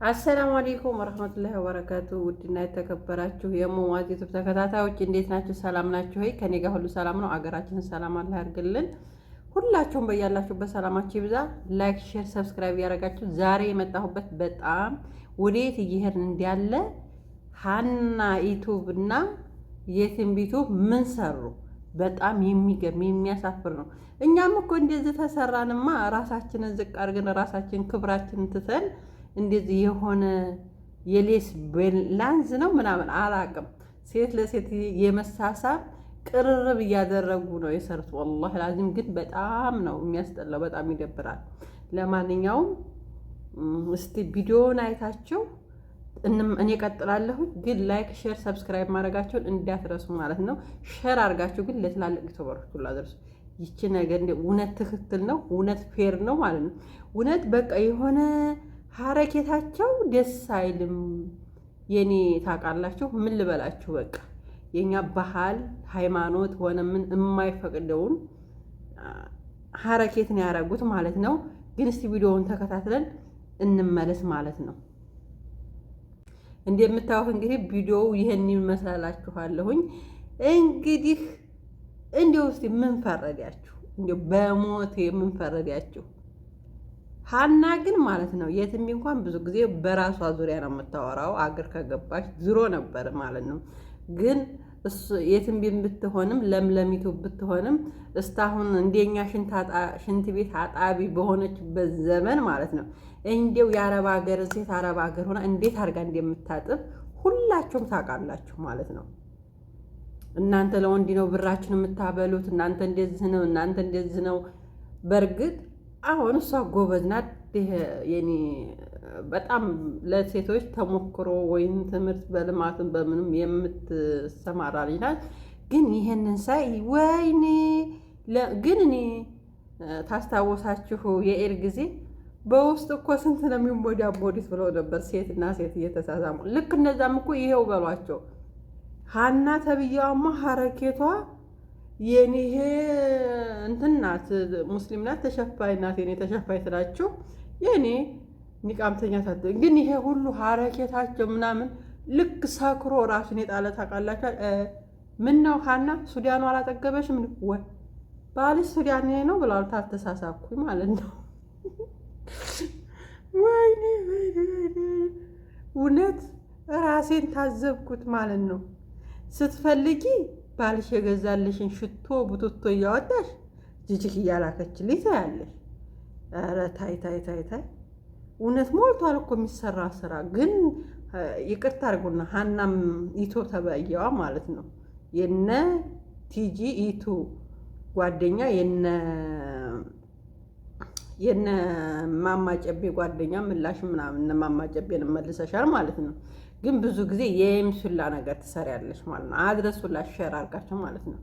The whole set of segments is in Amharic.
አሰላሙ አለይኩም ወረህመቱላሂ ወበረካቱ። ውድና የተከበራችሁ የሙዋዝ ዩቲዩብ ተከታታዮች እንዴት ናችሁ? ሰላም ናችሁ ወይ? ከኔ ጋር ሁሉ ሰላም ነው። አገራችንን ሰላም አላህ ያርግልን። ሁላችሁም በያላችሁበት ሰላማችሁ ይብዛ። ላይክ፣ ሼር፣ ሰብስክራይብ ያደረጋችሁ ዛሬ የመጣሁበት በጣም ወዴት እየሄድን እንዳለ ሀና ዩቲዩብ እና የትም ዩቲዩብ ምን ሰሩ? በጣም የሚገርም የሚያሳፍር ነው። እኛም እኮ እንደዚህ ተሰራንማ ራሳችንን ዝቅ አድርገን ራሳችን ክብራችንን ትተን እንደዚህ የሆነ የሌስ ቤላንስ ነው ምናምን አላቅም። ሴት ለሴት የመሳሳብ ቅርርብ እያደረጉ ነው የሰሩት። ወላሂ ላዚም ግን በጣም ነው የሚያስጠላው፣ በጣም ይደብራል። ለማንኛውም እስቲ ቪዲዮውን አይታችሁ እኔ ቀጥላለሁ። ግን ላይክ፣ ሼር፣ ሰብስክራይብ ማድረጋቸውን እንዳትረሱ ማለት ነው። ሼር አድርጋችሁ ግን ለትላልቅ ዩቲዩበሮች ሁሉ አድርሱ። ይቺ ነገር እውነት ትክክል ነው፣ እውነት ፌር ነው ማለት ነው። እውነት በቃ የሆነ ሀረኬታቸው ደስ አይልም። የኔ ታውቃላችሁ ምን ልበላችሁ፣ በቃ የኛ ባህል ሃይማኖት ሆነ ምን የማይፈቅደውን ሀረኬት ነው ያደረጉት ማለት ነው። ግን እስቲ ቪዲዮውን ተከታትለን እንመለስ ማለት ነው። እንደምታዩት እንግዲህ ቪዲዮው ይሄን ይመስላላችኋለሁኝ። እንግዲህ እንዲሁ እስቲ ምን ፈረዳችሁ? እንዲሁ በሞት ምን ፈረዳችሁ? ሀና ግን ማለት ነው የትም እንኳን ብዙ ጊዜ በራሷ ዙሪያ ነው የምታወራው። አገር ከገባች ዝሮ ነበር ማለት ነው። ግን የትም ብትሆንም ለምለሚቱ ብትሆንም እስካሁን እንደኛ ሽንት ቤት አጣቢ በሆነችበት ዘመን ማለት ነው እንዲው የአረብ ሀገርን ሴት አረብ ሀገር ሆና እንዴት አድርጋ እንደምታጥብ ሁላችሁም ታውቃላችሁ ማለት ነው። እናንተ ለወንድ ነው ብራችን የምታበሉት፣ እናንተ እንደዚህ ነው፣ እናንተ እንደዚህ ነው። በእርግጥ አሁን እሷ ጎበዝ ናት። የኔ በጣም ለሴቶች ተሞክሮ ወይም ትምህርት በልማትን በምንም የምትሰማራ ልጅ ናት። ግን ይሄንን ሳይ ወይኔ ግን እኔ ታስታወሳችሁ የኤር ጊዜ በውስጥ እኮ ስንት ነው የሚሞዳሞዱት ብለው ነበር፣ ሴትና ሴት እየተሳሳሙ። ልክ እነዛም እኮ ይሄው በሏቸው። ሀና ተብያዋማ ሀረኬቷ የኔ ይሄ እንትን ናት፣ ሙስሊም ናት፣ ተሸፋይ ናት። የኔ ተሸፋይ ስላችሁ የኔ ኒቃምተኛ ሳት። ግን ይሄ ሁሉ ሀረኬታቸው ምናምን ልክ ሰክሮ ራሱን የጣለ ታውቃላችሁ። ምን ነው ሀና ሱዳኑ አላጠገበሽም? ወይ ባልሽ ሱዳን ነው ብላል። ታተሳሳኩኝ ማለት ነው። ወይኔ እውነት ራሴን ታዘብኩት ማለት ነው። ስትፈልጊ ባልሽ የገዛልሽን ሽቶ ቡትቶ እያወጣሽ ጅጅክ እያላከችልኝ ታያለሽ። ኧረ ታይ ታይ ታይ ታይ! እውነት ሞልቷል እኮ የሚሰራ ስራ። ግን ይቅርታ አድርጉና ሀናም ኢቶ ተበያዋ ማለት ነው የነ ቲጂ ኢቱ ጓደኛ የነ ማማጨቤ ጓደኛ ምላሽ ምናምን እነ ማማጨቤን መልሰሻል ማለት ነው። ግን ብዙ ጊዜ የምሱላ ነገር ትሰሪያለሽ ማለት ነው። አድረሱላ ሸር አርጋቸው ማለት ነው።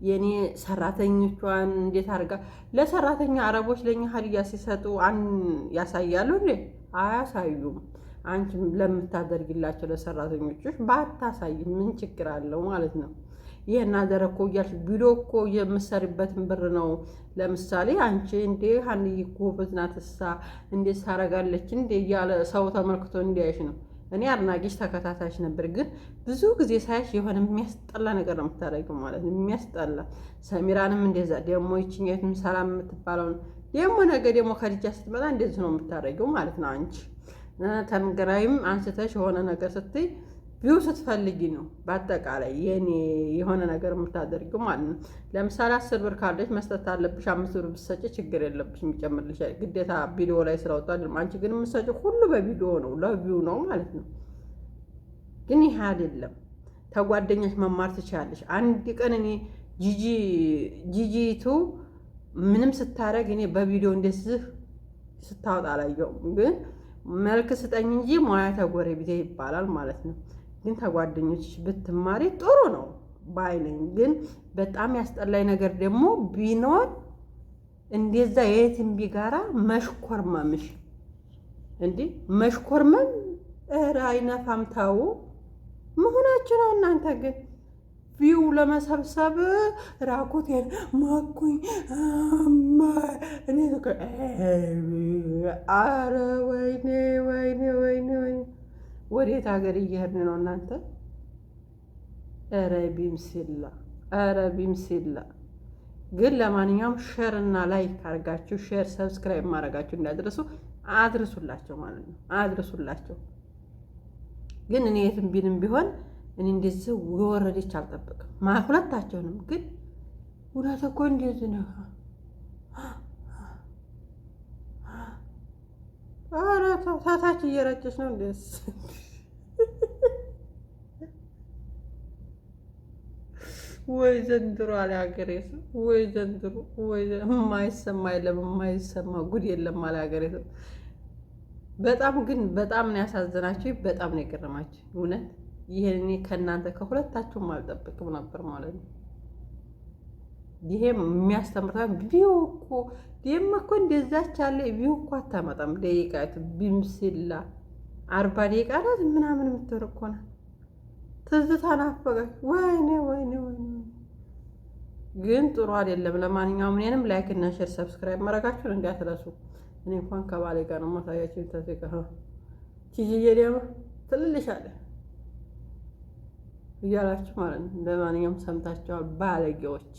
የኔ ሰራተኞቿን እንዴት አርጋ ለሰራተኛ አረቦች ለኛ ሀዲያ ሲሰጡ ያሳያሉ እንዴ? አያሳዩም። አንቺም ለምታደርጊላቸው ለሰራተኞችሽ ባታሳይ ምን ችግር አለው ማለት ነው። ይሄን አደረኮ እያልሽ ቪዲዮ እኮ የምትሰሪበትን ብር ነው። ለምሳሌ አንቺ እንዴ ሀንይ እኮ በዝናትሳ እንዴት ታረጋለች እንዴ እያለ ሰው ተመልክቶ እንዲያይሽ ነው። እኔ አድናቂሽ ተከታታይሽ ነበር። ግን ብዙ ጊዜ ሳይሽ የሆነ የሚያስጠላ ነገር ነው የምታደርጊው ማለት ነው። የሚያስጠላ ሰሚራንም እንደዛ ደግሞ ይችኛቱን ሰላም የምትባለውን ደግሞ ነገ ደግሞ ከልጃ ስትመጣ እንደዚህ ነው የምታደርጊው ማለት ነው። አንቺ ተምግራይም አንስተሽ የሆነ ነገር ስትይ ቪው ስትፈልጊ ነው በአጠቃላይ የኔ የሆነ ነገር የምታደርጊው ማለት ነው። ለምሳሌ 10 ብር ካለሽ መስጠት አለብሽ። 5 ብር ብትሰጪ ችግር የለብሽ የሚጨምርልሽ ግዴታ ቪዲዮ ላይ ስለወጣ አይደለም። አንቺ ግን የምትሰጪው ሁሉ በቪዲዮ ነው ለቪው ነው ማለት ነው። ግን ይሄ አይደለም። ተጓደኛሽ መማር ትችላለሽ። አንድ ቀን እኔ ጂጂቱ ምንም ስታረግ እኔ በቪዲዮ እንደዚህ ስታወጣ አላየሁም። ግን መልክ ስጠኝ እንጂ ሙያ ተጎረቤቴ ይባላል ማለት ነው። ግን ተጓደኞች ብትማሪ ጥሩ ነው ባይነኝ። ግን በጣም ያስጠላኝ ነገር ደግሞ ቢኖር እንደዛ የትም ቢጋራ መሽኮርመምሽ እንዴ መሽኮርመም አይነፋም። ታው መሆናችሁ ነው እናንተ። ግን ቪው ለመሰብሰብ ራቁቴን ማኩኝ። እኔ አረ ወይኔ ወይኔ ወይኔ ወይኔ! ወዴት ሀገር እየሄድን ነው እናንተ? ኧረ ቢምሲላ ኧረ ቢምሲላ። ግን ለማንኛውም ሼር እና ላይክ አድርጋችሁ ሼር ሰብስክራይብ ማድረጋችሁ እንዳደረሱ አድርሱላቸው ማለት ነው። አድርሱላቸው። ግን እኔ የትም ቢልም ቢሆን እኔ እንደዚህ የወረደች አልጠብቅም። ሁለታቸውንም ግን እውነት እኮ እንደዚህ ነው። ኧረ ታታች እየረጨች ነው እንደስ ወይ ዘንድሮ አለ ሀገሬ ሰው። ወይ ዘንድሮ ወይ የማይሰማ የለም የማይሰማ ጉድ የለም አለ ሀገሬ ሰው። በጣም ግን በጣም ነው ያሳዘናችሁ። በጣም ነው የገረማችሁ እውነት። ይሄን እኔ ከእናንተ ከሁለታችሁም አልጠብቅም ነበር ማለት ነው። ይሄም የሚያስተምረው ቪው እኮ ይሄም እኮ እንደዛች አለ ቪው እኮ አታመጣም። ደቂቃቱ ቢምሲላ 40 ደቂቃ ናት ምናምን የምትወር እኮ ናት። ትዝታ ናፈቀኝ። ወይኔ ወይኔ ወይኔ! ግን ጥሩ አይደለም። ለማንኛውም እኔንም ላይክ እና ሼር ሰብስክራይብ ማድረጋችሁን እንዳትረሱ። እኔ እንኳን ከባሌ ጋር ነው ማሳያችሁ። ተዘጋ ቺጂዬ ደግሞ ትልልሻለህ እያላችሁ ማለት ነው። ለማንኛውም ሰምታችኋል ባለጌዎች።